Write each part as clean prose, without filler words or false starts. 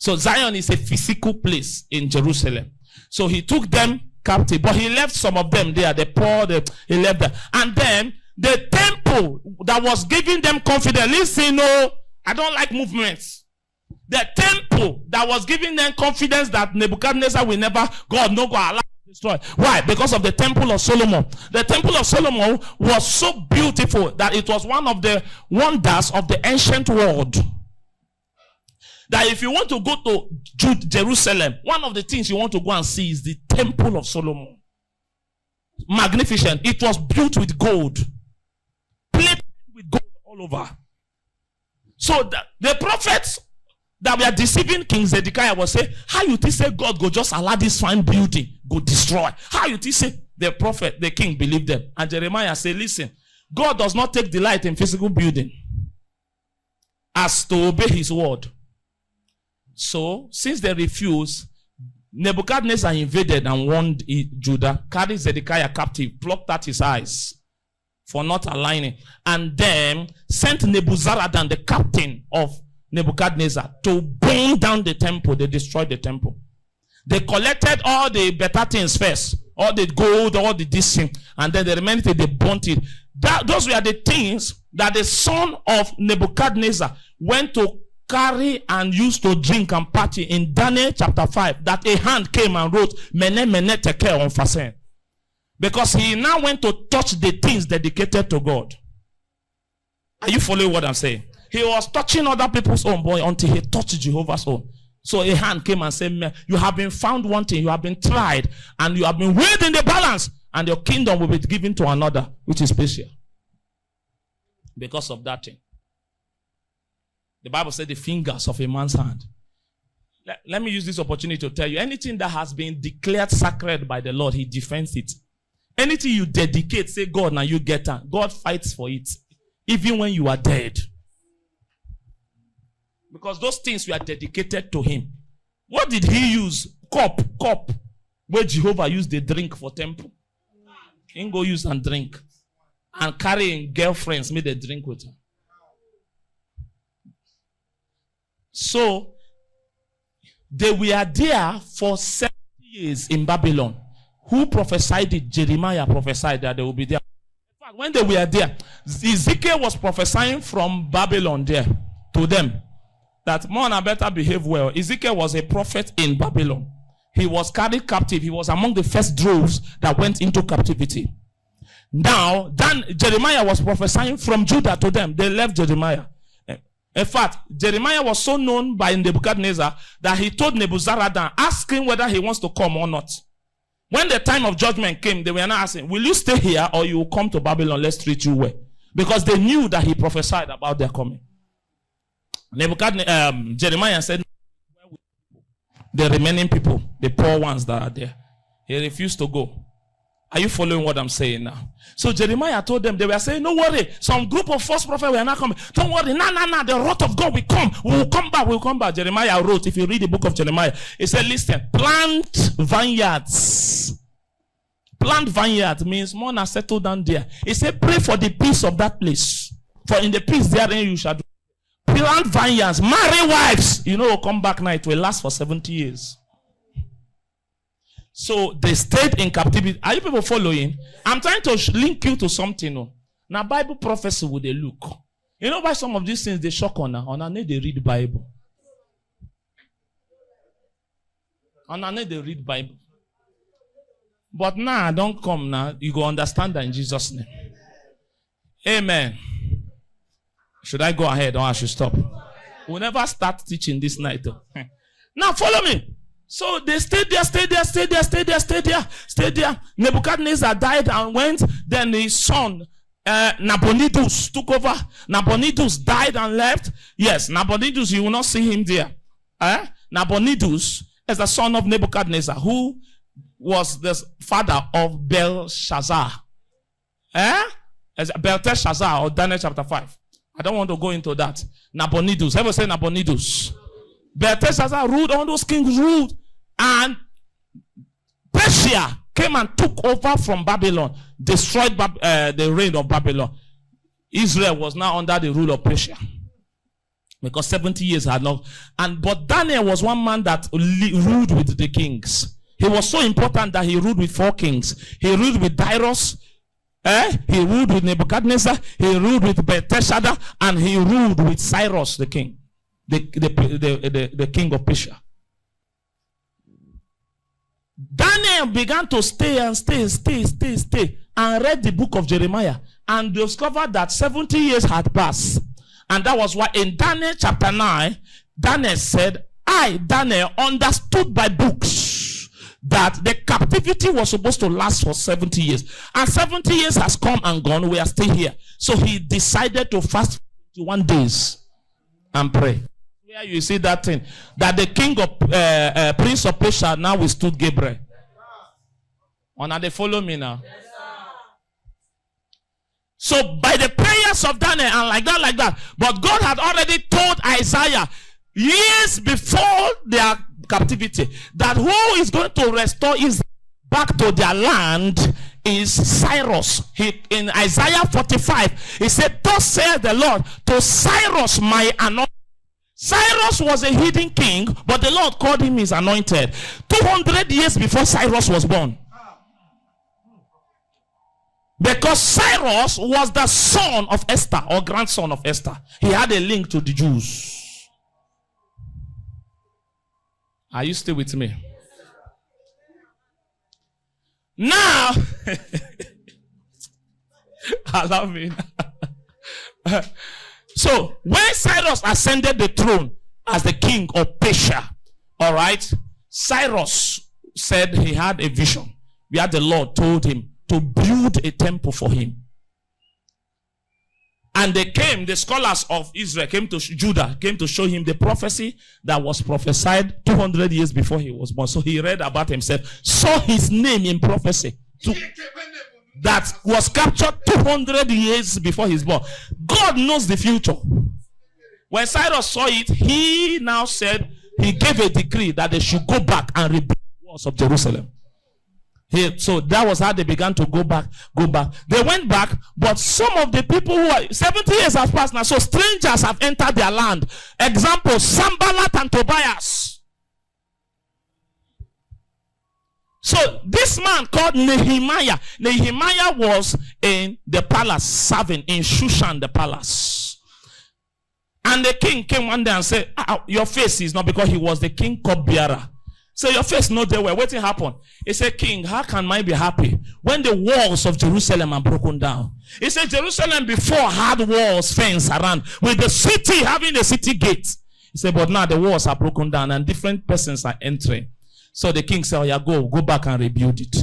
So Zion is a physical place in Jerusalem. So he took them captive, but he left some of them there. The poor, he left them. And then the temple that was giving them confidence. Listen, no, I don't like movements. The temple that was giving them confidence that Nebuchadnezzar will never, God no go allow to destroy. Why? Because of the temple of Solomon. The temple of Solomon was so beautiful that it was one of the wonders of the ancient world. That if you want to go to Jerusalem, one of the things you want to go and see is the temple of Solomon. Magnificent. It was built with gold. Plated with gold all over. So the prophets that were deceiving King Zedekiah was saying, how you think say God go just allow this fine building go destroy? How you think say the prophet, the king believed them? And Jeremiah said, listen, God does not take delight in physical building as to obey his word. So, since they refused, Nebuchadnezzar invaded and warned Judah, carried Zedekiah captive, plucked out his eyes for not aligning, and then sent Nebuzaradan, the captain of Nebuchadnezzar, to burn down the temple. They destroyed the temple. They collected all the better things first, all the gold, all the this thing, and then the remaining thing, they burnt it. Those were the things that the son of Nebuchadnezzar went to carry and used to drink and party in Daniel chapter 5, that a hand came and wrote mene mene tekel on fasen, because he now went to touch the things dedicated to God. Are you following what I'm saying? He was touching other people's own boy until he touched Jehovah's own. So a hand came and said, you have been found wanting, you have been tried, and you have been weighed in the balance, and your kingdom will be given to another, which is Persia. Because of that thing. The Bible said the fingers of a man's hand. Let me use this opportunity to tell you, anything that has been declared sacred by the Lord, he defends it. Anything you dedicate, say God, now you get it. God fights for it. Even when you are dead. Because those things were dedicated to him. What did he use? Cup. Where Jehovah used the drink for temple. He didn't go use and drink. And carrying girlfriends made a drink with him. So, they were there for 70 years in Babylon. Who prophesied it? Jeremiah prophesied that they will be there. In fact, when they were there, Ezekiel was prophesying from Babylon there to them. That more and better behave well. Ezekiel was a prophet in Babylon. He was carried captive. He was among the first droves that went into captivity. Now, Jeremiah was prophesying from Judah to them. They left Jeremiah. In fact, Jeremiah was so known by Nebuchadnezzar that he told Nebuzaradan, ask him whether he wants to come or not. When the time of judgment came, they were not asking, will you stay here or you will come to Babylon? Let's treat you well. Because they knew that he prophesied about their coming. Jeremiah said, the remaining people, the poor ones that are there. He refused to go. Are you following what I'm saying now? So Jeremiah told them, they were saying, no worry, some group of false prophets were not coming. Don't worry, no, the wrath of God will come. We will come back. Jeremiah wrote, if you read the book of Jeremiah, he said, listen, plant vineyards. Plant vineyards means more than settle down there. He said, pray for the peace of that place. For in the peace therein you shall do. Plant vineyards, marry wives. You know, will come back now, it will last for 70 years. So they stayed in captivity. Are you people following? I'm trying to link you to something. No? Now, Bible prophecy would they look. You know why some of these things they shock on now? On a need they read Bible. On a need they read Bible. But now, don't come now. You go understand that in Jesus' name. Amen. Should I go ahead or I should stop? We'll never start teaching this night. Now follow me. So they stayed there. Nebuchadnezzar died and went. Then his son, Nabonidus, took over. Nabonidus died and left. Yes, Nabonidus, you will not see him there. Nabonidus is the son of Nebuchadnezzar, who was the father of Belshazzar. Belteshazzar, or Daniel chapter 5. I don't want to go into that. Nabonidus. Ever say Nabonidus? Belteshazzar ruled, all those kings ruled. And Persia came and took over from Babylon. Destroyed the reign of Babylon. Israel was now under the rule of Persia. Because 70 years had not. But Daniel was one man that ruled with the kings. He was so important that he ruled with 4 kings. He ruled with Darius. He ruled with Nebuchadnezzar. He ruled with Belshazzar. And he ruled with Cyrus the king. The king of Persia. Daniel began to stay and read the book of Jeremiah and discovered that 70 years had passed. And that was why in Daniel chapter 9, Daniel said, I, Daniel, understood by books that the captivity was supposed to last for 70 years. And 70 years has come and gone. We are still here. So he decided to fast 21 days and pray. Where you see that thing, that the king of Prince of Persia now withstood Gabriel. Now they follow me now. So by the prayers of Daniel and like that. But God had already told Isaiah years before their captivity that who is going to restore Israel back to their land is Cyrus. In Isaiah 45, he said, thus saith the Lord to Cyrus my anointed. Cyrus was a hidden king, but the Lord called him his anointed. 200 years before Cyrus was born. Because Cyrus was the son of Esther or grandson of Esther. He had a link to the Jews. Are you still with me? Now, allow me. So, when Cyrus ascended the throne as the king of Persia, all right, Cyrus said he had a vision where the Lord told him to build a temple for him. And the scholars of Israel Judah came to show him the prophecy that was prophesied 200 years before he was born. So he read about himself, saw his name in prophecy that was captured 200 years before he's born. God knows the future. When Cyrus saw it, he now said, he gave a decree that they should go back and rebuild the walls of Jerusalem. So that was how they began to go back. They went back, but some of the people who are 70 years have passed now, so strangers have entered their land. Example, Sanballat and Tobias. So this man called Nehemiah was in the palace serving in Shushan the palace. And the king came one day and said, your face is not, because he was the king cupbearer. So your face not there. What happened? He said, King, how can I be happy when the walls of Jerusalem are broken down? He said, Jerusalem before had walls, fence around, with the city having the city gates. He said, but now the walls are broken down and different persons are entering. So the king said, oh yeah, go back and rebuild it.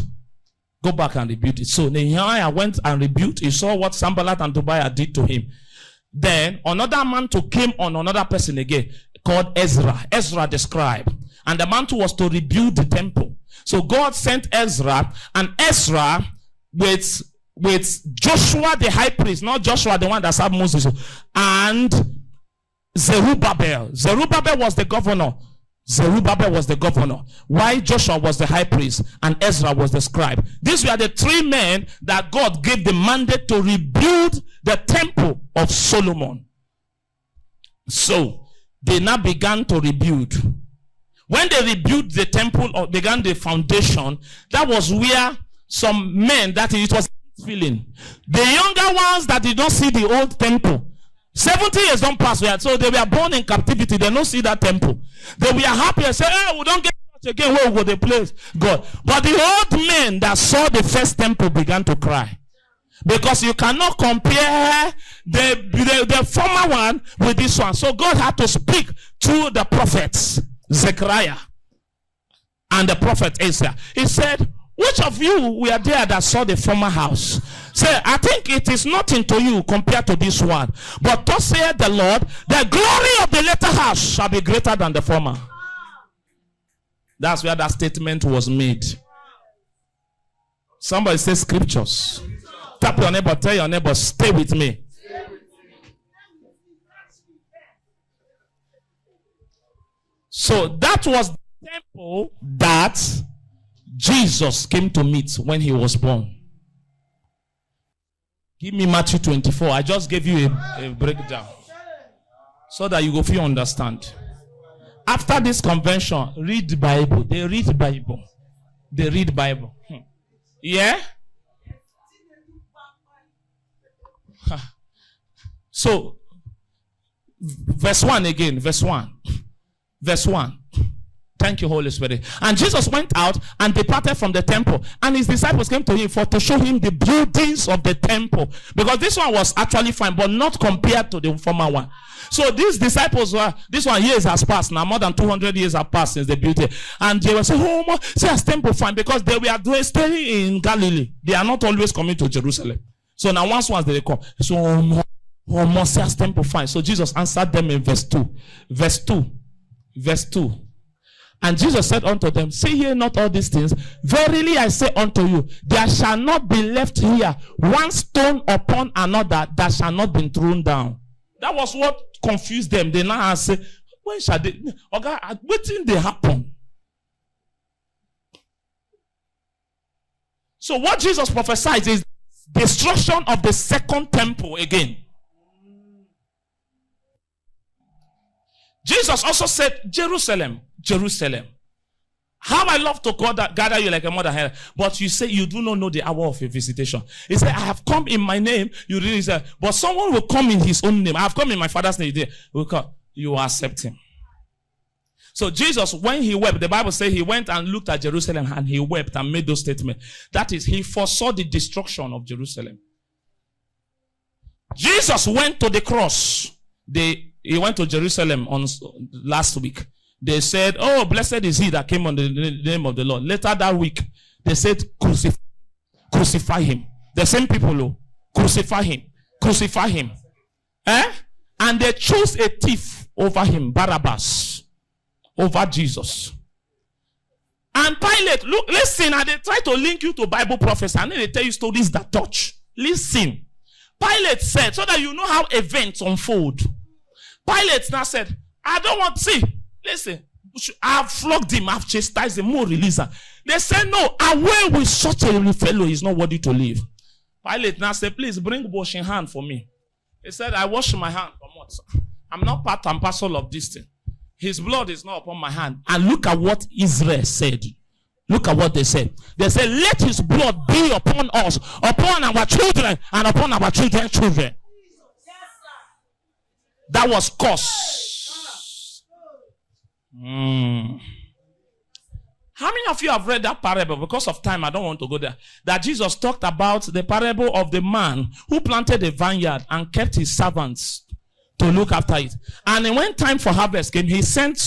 Go back and rebuild it. So Nehemiah went and rebuilt. He saw what Sanballat and Tobiah did to him. Then another man came on another person again called Ezra the scribe. And the mantle was to rebuild the temple. So God sent Ezra, and Ezra with Joshua the high priest, not Joshua the one that served Moses, and Zerubbabel. Zerubbabel was the governor. Why Joshua was the high priest and Ezra was the scribe. These were the 3 men that God gave the mandate to rebuild the temple of Solomon. So they now began to rebuild. When they rebuilt the temple or began the foundation, that was where some men that it was feeling. The younger ones that did not see the old temple, 70 years don't pass, so they were born in captivity. They don't see that temple. They were happy and say, hey, we don't get church again. Where we go, the place God. But the old men that saw the first temple began to cry. Because you cannot compare the former one with this one. So God had to speak to the prophets, Zechariah and the prophet Isaiah. He said, which of you were there that saw the former house? Say, I think it is nothing to you compared to this one. But thus saith the Lord, the glory of the latter house shall be greater than the former. That's where that statement was made. Somebody say scriptures. Tap your neighbor, tell your neighbor, stay with me. So that was the temple that Jesus came to meet when he was born. Give me Matthew 24. I just gave you a breakdown. So that you go feel understand. After this convention, read the Bible. They read the Bible. They read Bible. Yeah? So, verse 1 again. Verse 1. Verse 1. Thank you, Holy Spirit. And Jesus went out and departed from the temple. And his disciples came to him to show him the buildings of the temple. Because this one was actually fine, but not compared to the former one. So these disciples were, this one years has passed. Now more than 200 years have passed since they built it. And they were saying, oh, see as temple fine. Because they were staying in Galilee. They are not always coming to Jerusalem. So now once they come. So, see as temple fine. So Jesus answered them in verse 2. Verse 2. Verse 2. And Jesus said unto them, see ye not all these things? Verily I say unto you, there shall not be left here one stone upon another that shall not be thrown down. That was what confused them. They now say, when shall they? Okay, waiting they happen. So what Jesus prophesied is destruction of the second temple again. Jesus also said, Jerusalem, Jerusalem, how I love to gather you like a mother hen, but you say you do not know the hour of your visitation. He said, I have come in my name. You really said, but someone will come in his own name. I have come in my Father's name. You will accept him. So Jesus, when he wept, the Bible says he went and looked at Jerusalem and he wept and made those statements. That is, he foresaw the destruction of Jerusalem. Jesus went to the cross. He went to Jerusalem on last week. They said, oh, blessed is he that came on the name of the Lord. Later that week, they said, crucify him. The same people, crucify him. And they chose a thief over him, Barabbas, over Jesus. And Pilate, look, listen, and they try to link you to Bible prophecy, and then they tell you stories that touch. Listen. Pilate said, so that you know how events unfold. Pilate now said, I don't want to see. Listen, I've flogged him, I've chastised him, more release her. They said, no, away with such a fellow, he's not worthy to live. Pilate now said, please bring washing hand for me. He said, I wash my hand. I'm not part and parcel of this thing. His blood is not upon my hand. And look at what Israel said. Look at what they said. They said, let his blood be upon us, upon our children, and upon our children's children. That was cause. How many of you have read that parable? Because of time, I don't want to go there. That Jesus talked about the parable of the man who planted a vineyard and kept his servants to look after it. And when time for harvest came, he sent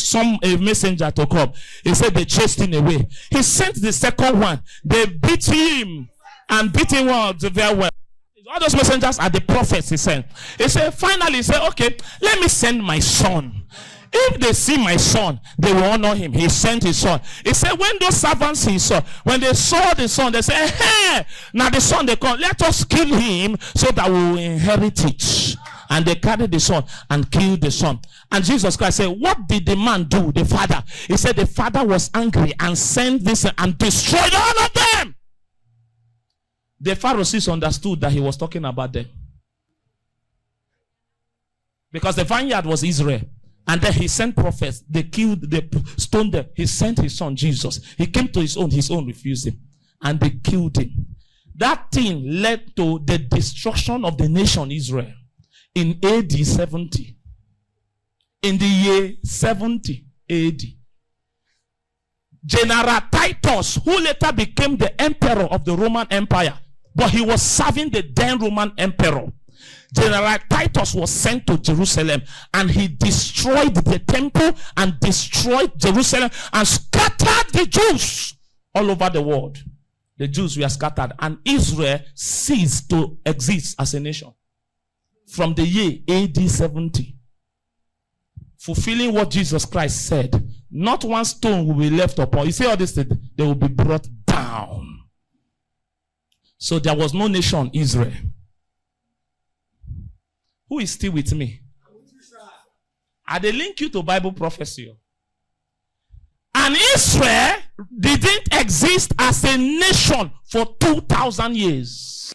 a messenger to come. He said they chased him away. He sent the second one. They beat him and beat him very well. All those messengers are the prophets he sent. He said, finally, he said, okay, let me send my son. If they see my son, they will honor him. He sent his son. He said, when those servants he saw, when they saw the son, they said, hey, now the son they come, let us kill him so that we will inherit it. And they carried the son and killed the son. And Jesus Christ said, what did the man do, the father? He said the father was angry and sent this and destroyed all of them. The Pharisees understood that he was talking about them. Because the vineyard was Israel. And then he sent prophets. They killed, they stoned them. He sent his son, Jesus. He came to his own refused him. And they killed him. That thing led to the destruction of the nation Israel in AD 70. In the year 70 AD. General Titus, who later became the emperor of the Roman Empire, but he was serving the then Roman emperor. General Titus was sent to Jerusalem and he destroyed the temple and destroyed Jerusalem and scattered the Jews all over the world. The Jews were scattered and Israel ceased to exist as a nation from the year AD 70. Fulfilling what Jesus Christ said, not one stone will be left upon. You see all this, they will be brought down. So there was no nation, Israel. Who is still with me? I they link you to Bible prophecy. And Israel didn't exist as a nation for 2,000 years.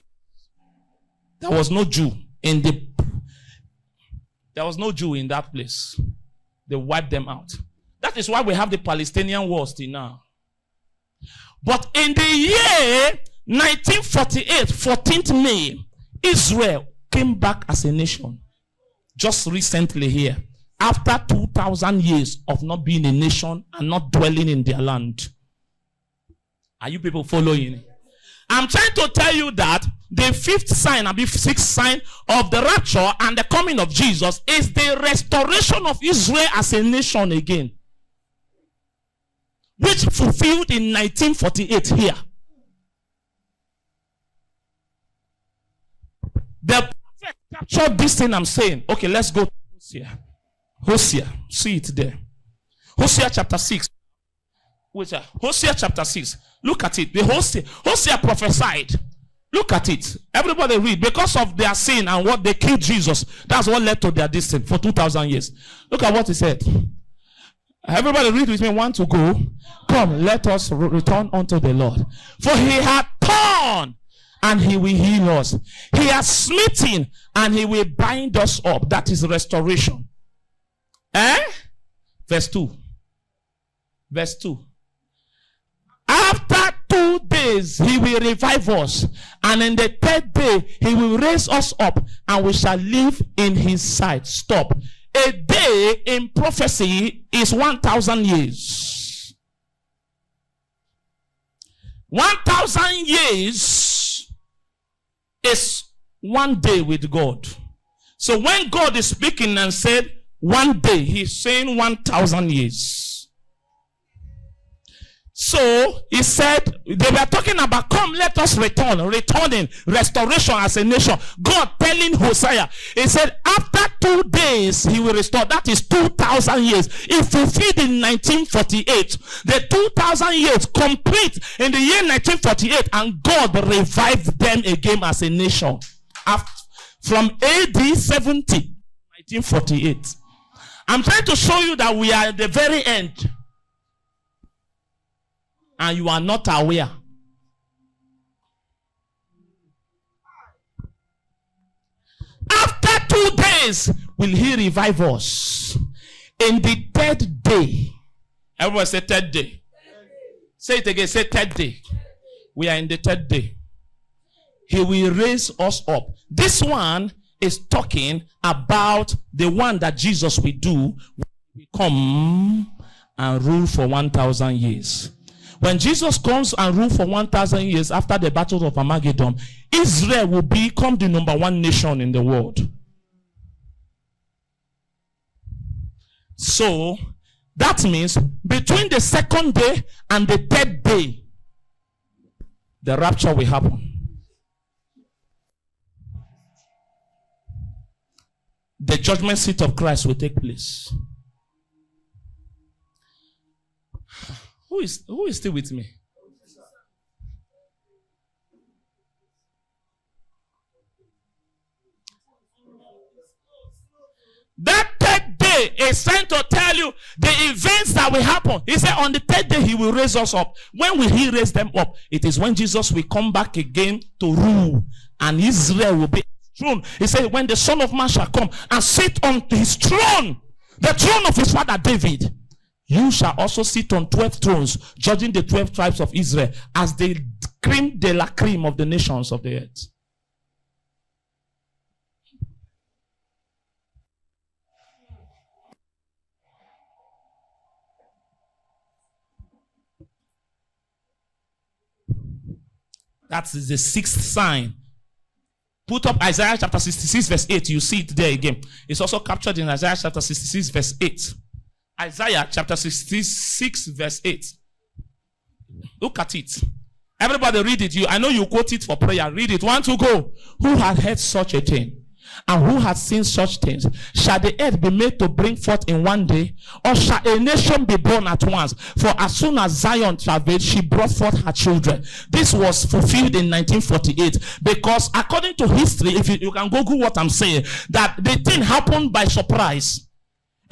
There was no Jew in the There was no Jew in that place. They wiped them out. That is why we have the Palestinian war still now. But in the year 1948, 14th May, Israel came back as a nation. Just recently here. After 2,000 years of not being a nation and not dwelling in their land. Are you people following? I'm trying to tell you that the fifth sign and the sixth sign of the rapture and the coming of Jesus is the restoration of Israel as a nation again. Which fulfilled in 1948 here. The prophet captured this thing I'm saying. Okay, let's go to Hosea. Hosea, see it there. Hosea chapter 6. Hosea chapter 6. Look at it. The Hosea prophesied. Look at it. Everybody read. Because of their sin and what they killed Jesus, that's what led to their destiny for 2,000 years. Look at what he said. Everybody read with me. Want to go? Come, let us return unto the Lord. For he had torn, and he will heal us. He has smitten, and he will bind us up. That is restoration. Verse 2. Verse 2. After 2 days, he will revive us. And in the third day, he will raise us up. And we shall live in his sight. Stop. A day in prophecy is 1,000 years. 1,000 years is 1 day with God. So when God is speaking and said, 1 day, he's saying 1,000 years. So he said, they were talking about, come, let us return, returning, restoration as a nation. God telling Hosea, he said, after 2 days, he will restore. That is 2,000 years. It fulfilled in 1948. The 2,000 years complete in the year 1948, and God revived them again as a nation. From AD 70, 1948. I'm trying to show you that we are at the very end. And you are not aware. After 2 days, will he revive us? In the third day. Everyone say third day. Say it again. Say third day. We are in the third day. He will raise us up. This one is talking about the one that Jesus will do when he will come and rule for 1,000 years. When Jesus comes and rule for 1,000 years after the battle of Armageddon, Israel will become the number 1 nation in the world. So, that means between the second day and the third day, the rapture will happen. The judgment seat of Christ will take place. Who is still with me? That third day is sent to tell you the events that will happen. He said on the third day he will raise us up. When will he raise them up? It is when Jesus will come back again to rule, and Israel will be throne. He said, when the Son of Man shall come and sit on his throne, the throne of his father David, you shall also sit on 12 thrones, judging the 12 tribes of Israel as the cream de la cream of the nations of the earth. That is the sixth sign. Put up Isaiah chapter 66 verse 8. You see it there again. It's also captured in Isaiah chapter 66 verse 8. Isaiah chapter 66 verse 8. Look at it. Everybody read it. I know you quote it for prayer. Read it. 1, 2, go. Who had heard such a thing? And who has seen such things? Shall the earth be made to bring forth in 1 day? Or shall a nation be born at once? For as soon as Zion travailed, she brought forth her children. This was fulfilled in 1948. Because according to history, if you can Google what I'm saying, that the thing happened by surprise.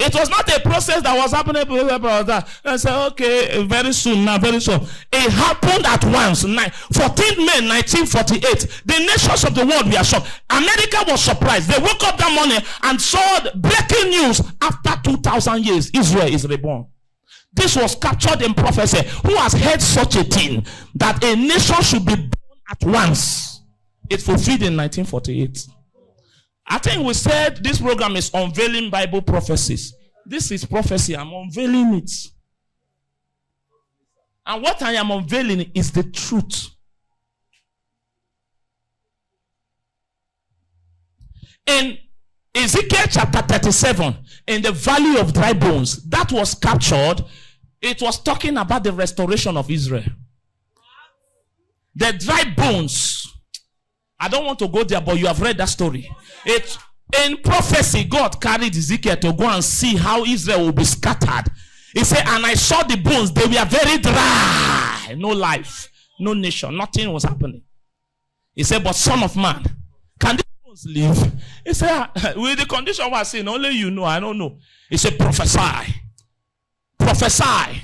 It was not a process that was happening. I said, okay, very soon now, very soon. It happened at once. 14th May 1948. The nations of the world were shocked. America was surprised. They woke up that morning and saw the breaking news. After 2,000 years, Israel is reborn. This was captured in prophecy. Who has heard such a thing? That a nation should be born at once. It fulfilled in 1948. I think we said this program is unveiling Bible prophecies. This is prophecy. I'm unveiling it. And what I am unveiling is the truth. In Ezekiel chapter 37, in the valley of dry bones, that was captured. It was talking about the restoration of Israel. The dry bones. I don't want to go there, but you have read that story. In prophecy, God carried Ezekiel to go and see how Israel will be scattered. He said, and I saw the bones. They were very dry. No life, no nation, nothing was happening. He said, but son of man, can these bones live? He said, with the condition we're saying, only you know, I don't know. He said, prophesy. Prophesy.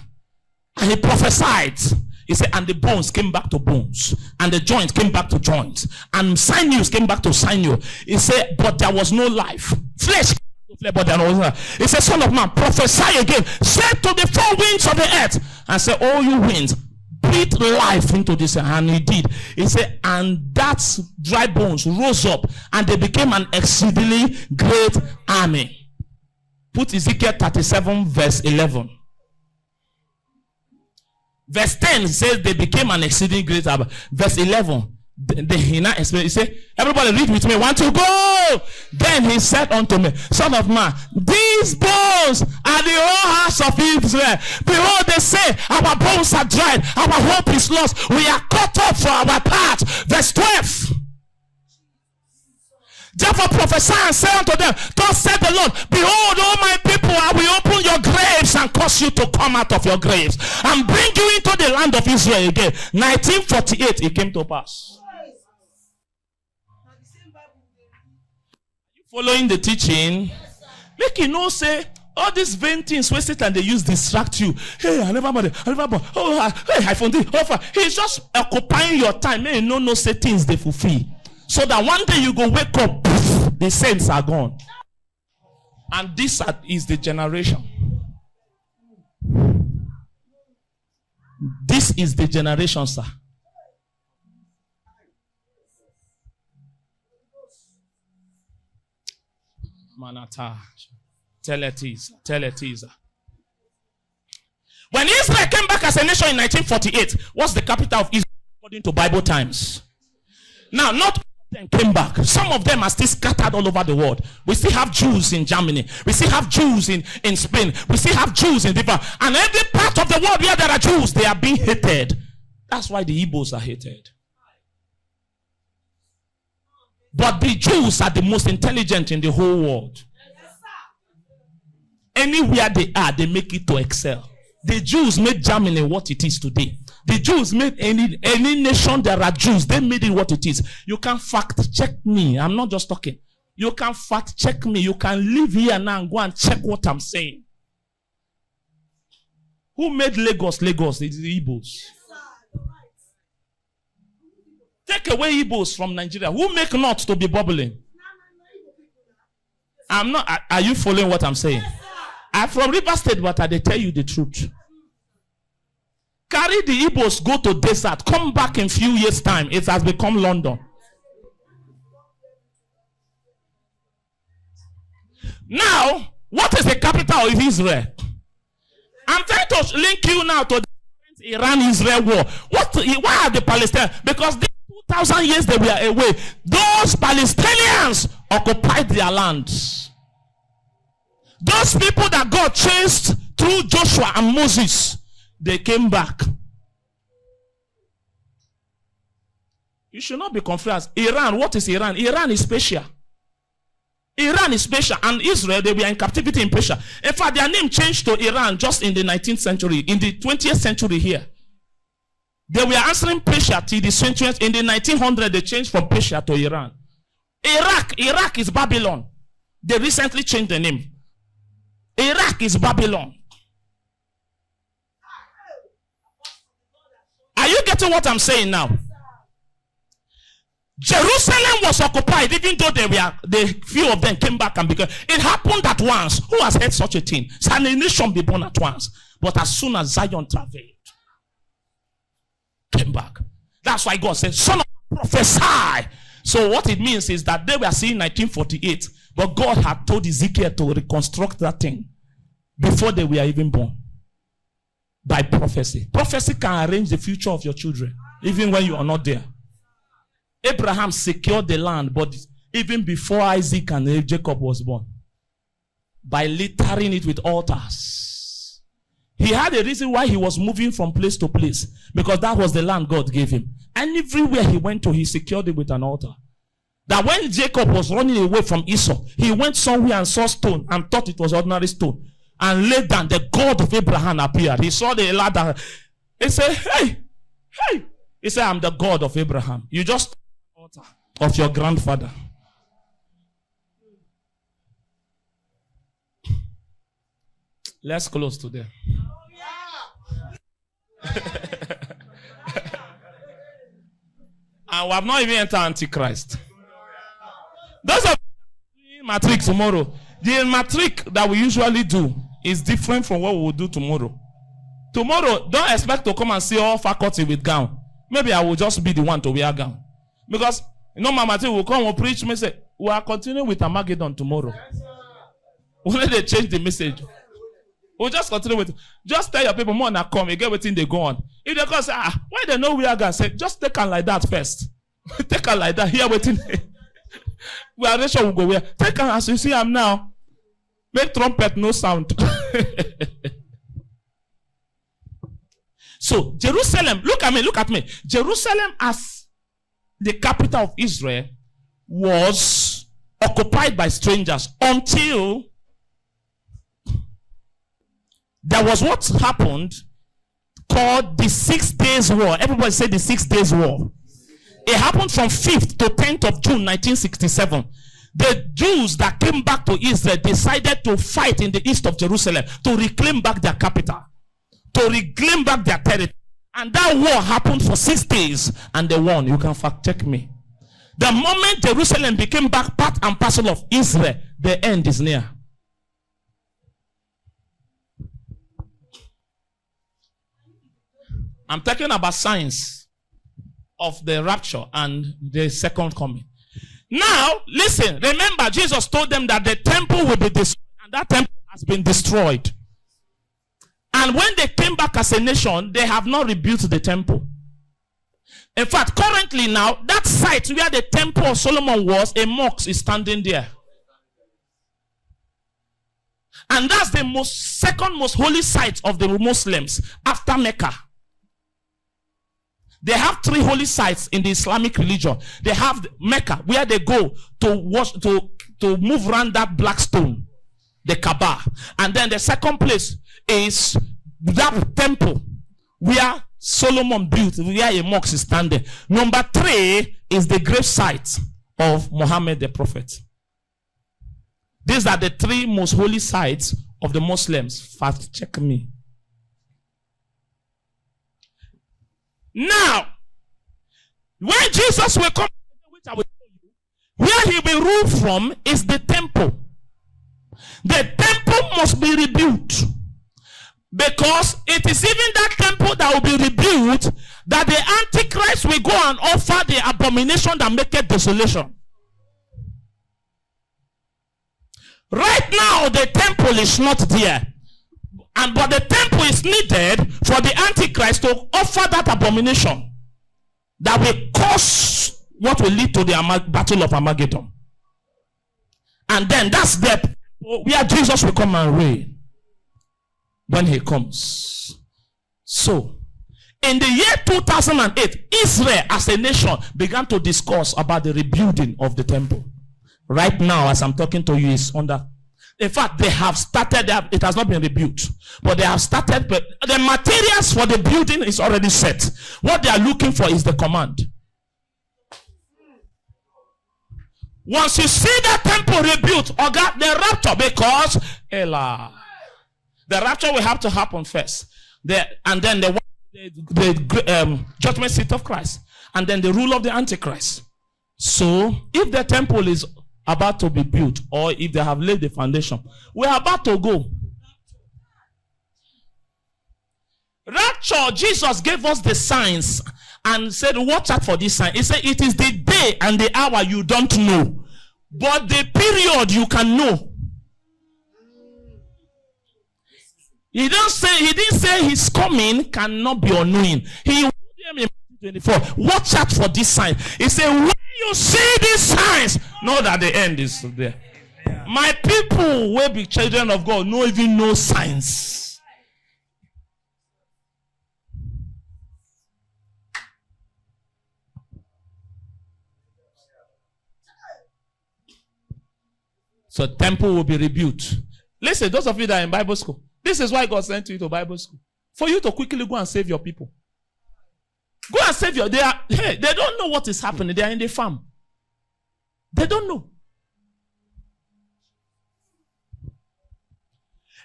And he prophesied. He said, and the bones came back to bones, and the joints came back to joints, and sinews came back to sinew. He said, but there was no life. Flesh came back to flesh, but there was no life. He said, son of man, prophesy again. Say to the four winds of the earth, and say, all you winds, breathe life into this. And he did. He said, and that dry bones rose up, and they became an exceedingly great army. Put Ezekiel 37 verse 11. Verse 10 says they became an exceeding great army. Verse 11, he said, everybody read with me. Want to go? Then he said unto me, son of man, these bones are the whole house of Israel. Behold, they say, our bones are dried, our hope is lost, we are cut off for our part. Verse 12. Therefore prophesy and say unto them, thus said the Lord, behold, all my people, I will open your graves and cause you to come out of your graves and bring you into the land of Israel again. 1948, it came to pass. Are you following the teaching? Make you know, say, all these vain things wasted and they use distract you. Hey, I never bought. Oh, hey, I found it. He's just occupying your time. May you no say things they fulfill. So that one day you go wake up, poof, the saints are gone. And this is the generation. This is the generation, sir. Manata. Tell it is. When Israel came back as a nation in 1948, what's the capital of Israel according to Bible times? Now, not them came back. Some of them are still scattered all over the world. We still have Jews in Germany. We still have Jews in Spain. We still have Jews in different. And every part of the world where there are Jews, they are being hated. That's why the Igbos are hated. But the Jews are the most intelligent in the whole world. Anywhere they are, they make it to excel. The Jews made Germany what it is today. The Jews made any nation there are Jews. They made it what it is. You can fact check me. I'm not just talking. You can fact check me. You can live here now and go and check what I'm saying. Who made Lagos? Lagos. It's the Igbos. Take away Igbos from Nigeria. Who make North to be bubbling? I'm not. Are you following what I'm saying? I'm from River State, but I tell you the truth. Carry the Igbos, go to desert, come back in few years' time. It has become London. Now, what is the capital of Israel? I'm trying to link you now to the Iran-Israel war. Why are the Palestinians? Because these 2,000 years they were away. Those Palestinians occupied their lands. Those people that God chased through Joshua and Moses, they came back. You should not be confused. Iran, what is Iran? Iran is Persia. Iran is Persia. And Israel, they were in captivity in Persia. In fact, their name changed to Iran just in the 19th century. In the 20th century here. They were answering Persia till the century. In the 1900s, they changed from Persia to Iran. Iraq is Babylon. They recently changed the name. Iraq is Babylon. Are you getting what I'm saying now? Jerusalem was occupied, even though the few of them came back and became. It happened at once. Who has heard such a thing? Can a nation be born at once? But as soon as Zion traveled, came back. That's why God said, "Son of man, prophesy." So what it means is that they were seeing 1948, but God had told Ezekiel to reconstruct that thing before they were even born. By prophecy. Prophecy can arrange the future of your children, even when you are not there. Abraham secured the land, but even before Isaac and Jacob was born, by littering it with altars. He had a reason why he was moving from place to place, because that was the land God gave him. And everywhere he went to, he secured it with an altar. That when Jacob was running away from Esau, he went somewhere and saw stone and thought it was ordinary stone. And laid down, the God of Abraham appeared. He saw the ladder. He said, hey. He said, "I'm the God of Abraham." You just altar of your grandfather. Let's close today. And we have not even entered Antichrist. Those of you doing matric tomorrow, the matric that we usually do is different from what we will do tomorrow. Tomorrow, don't expect to come and see all faculty with gown. Maybe I will just be the one to wear gown. Because, my matric will come and preach me, say, "We are continuing with Armageddon tomorrow." When they change the message, we'll just continue with it. Just tell your people, more than come, you get waiting, they go on. If they come say, why they know we are going to say, just take her like that first. Take her like that, here waiting. We are sure we'll go where. Take her as you see I'm now. Make trumpet no sound. So, Jerusalem, look at me. Jerusalem as the capital of Israel was occupied by strangers until there was what happened called the 6 Days War. Everybody say the 6 Days War. It happened from 5th to 10th of June 1967. The Jews that came back to Israel decided to fight in the east of Jerusalem to reclaim back their capital, to reclaim back their territory. And that war happened for 6 days, and they won. You can fact check me. The moment Jerusalem became back part and parcel of Israel, the end is near. I'm talking about signs of the rapture and the second coming. Now, listen, remember Jesus told them that the temple will be destroyed, and that temple has been destroyed. And when they came back as a nation, they have not rebuilt the temple. In fact, currently now, that site where the temple of Solomon was, a mosque is standing there. And that's the second most holy site of the Muslims after Mecca. They have 3 holy sites in the Islamic religion. They have Mecca, where they go to move around that black stone, the Kaaba. And then the second place is that temple where Solomon built, where a mosque is standing. Number 3 is the grave site of Muhammad the Prophet. These are the 3 most holy sites of the Muslims. Fact check me. Now, when Jesus will come, which I will tell you, where he will rule from is the temple. The temple must be rebuilt, because it is even that temple that will be rebuilt that the Antichrist will go and offer the abomination that maketh desolation. Right now, the temple is not there. But the temple is needed for the Antichrist to offer that abomination that will cause what will lead to the battle of Armageddon. And then that's the where Jesus will come and reign when he comes. So, in the year 2008, Israel as a nation began to discuss about the rebuilding of the temple. Right now, as I'm talking to you, is under. In fact, they have started. It has not been rebuilt, but they have started. But the materials for the building is already set. What they are looking for is the command. Once you see that temple rebuilt, or got the rapture, because Ella. The rapture will have to happen first. And then the judgment seat of Christ. And then the rule of the Antichrist. So, if the temple is about to be built, or if they have laid the foundation, we are about to go. Rapture, Jesus gave us the signs and said, watch out for this sign. He said, it is the day and the hour you don't know, but the period you can know. He didn't say his coming cannot be unknowing. He told them in 24, watch out for this sign. He said, when you see these signs, know that the end is there. My people will be children of God, no even know signs. So temple will be rebuilt. Listen, those of you that are in Bible school, this is why God sent you to Bible school. For you to quickly go and save your people. Go and save your, they don't know what is happening. They are in the farm. They don't know.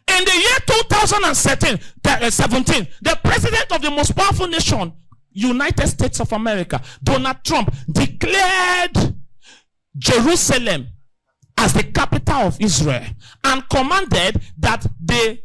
In the year 2017, the president of the most powerful nation, United States of America, Donald Trump, declared Jerusalem as the capital of Israel and commanded that the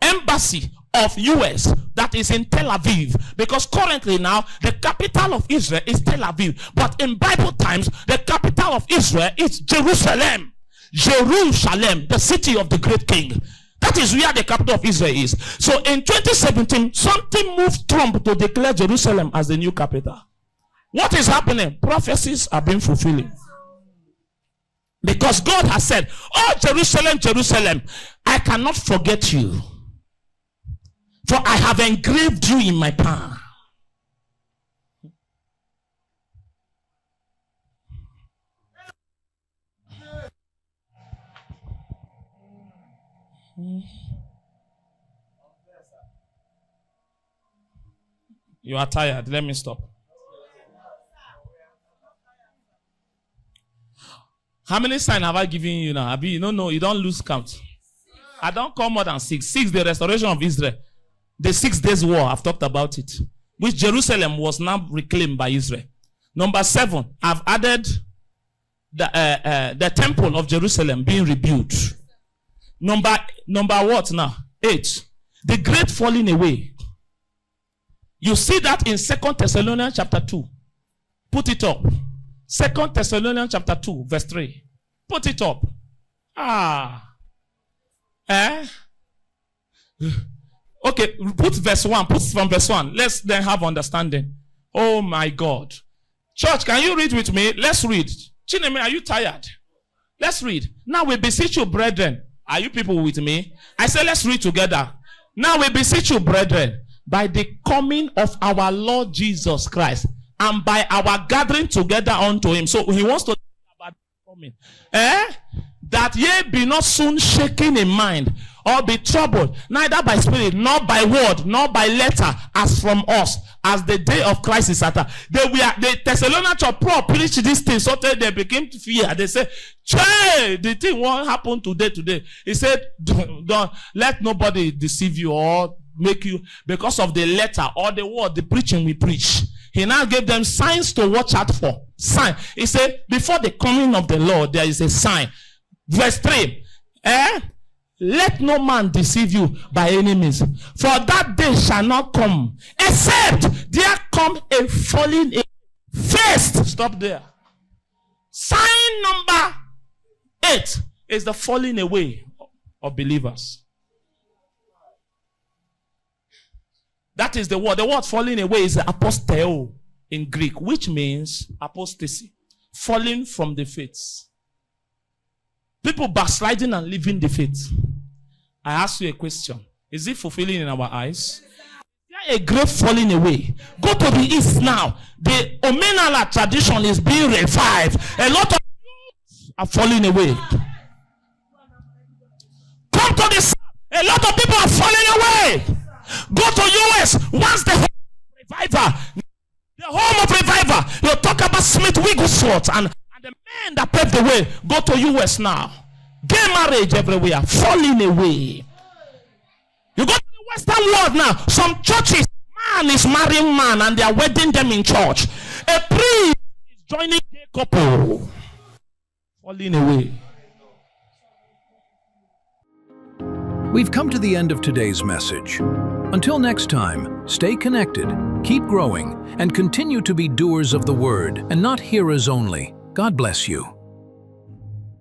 embassy of US that is in Tel Aviv, because currently now the capital of Israel is Tel Aviv, but in Bible times the capital of Israel is Jerusalem. Jerusalem, the city of the great king. That is where the capital of Israel is. So in 2017, something moved Trump to declare Jerusalem as the new capital. What is happening? Prophecies are being fulfilled. Because God has said, oh Jerusalem, Jerusalem, I cannot forget you, for I have engraved you in my palm. You are tired. Let me stop. How many signs have I given you now? You don't know. You don't lose count. I don't call more than 6. 6, the restoration of Israel. The 6 days war, I've talked about it. Which Jerusalem was now reclaimed by Israel. Number 7, I've added the temple of Jerusalem being rebuilt. Number what now? 8, the great falling away. You see that in 2 Thessalonians chapter 2. Put it up. 2 Thessalonians chapter 2, verse 3. Put it up. Okay, put verse 1. Put from verse 1. Let's then have understanding. Oh my God. Church, can you read with me? Let's read. Chineme, are you tired? Let's read. Now we beseech you, brethren. Are you people with me? I say let's read together. Now we beseech you, brethren, by the coming of our Lord Jesus Christ, and by our gathering together unto him. So he wants to talk about coming. That ye be not soon shaken in mind, or be troubled, neither by spirit, nor by word, nor by letter, as from us, as the day of Christ is at hand. The Thessalonians church, Paul preached this thing, so they became to fear. They said, the thing won't happen today. He said, don't let nobody deceive you or make you, because of the letter or the word, the preaching we preach. He now gave them signs to watch out for. Sign. He said, before the coming of the Lord, there is a sign. Verse 3. Let no man deceive you by any means. For that day shall not come, except there come a falling away. First, stop there. Sign number 8 is the falling away of believers. That is the word. The word falling away is aposteo in Greek, which means apostasy. Falling from the faith. People backsliding and leaving the faith. I ask you a question. Is it fulfilling in our eyes? There a great falling away. Go to the east now. The Omenala tradition is being revived. A lot of youths are falling away. Come to the south. A lot of people are falling away. Go to US. Once the home of revival, you talk about Smith Wigglesworth and the men that paved the way. Go to US now. Gay marriage everywhere, falling away. Western world now, some churches, man is marrying man and they are wedding them in church. A priest is joining gay couple, falling away. We've come to the end of today's message. Until next time, stay connected, keep growing, and continue to be doers of the word and not hearers only. God bless you.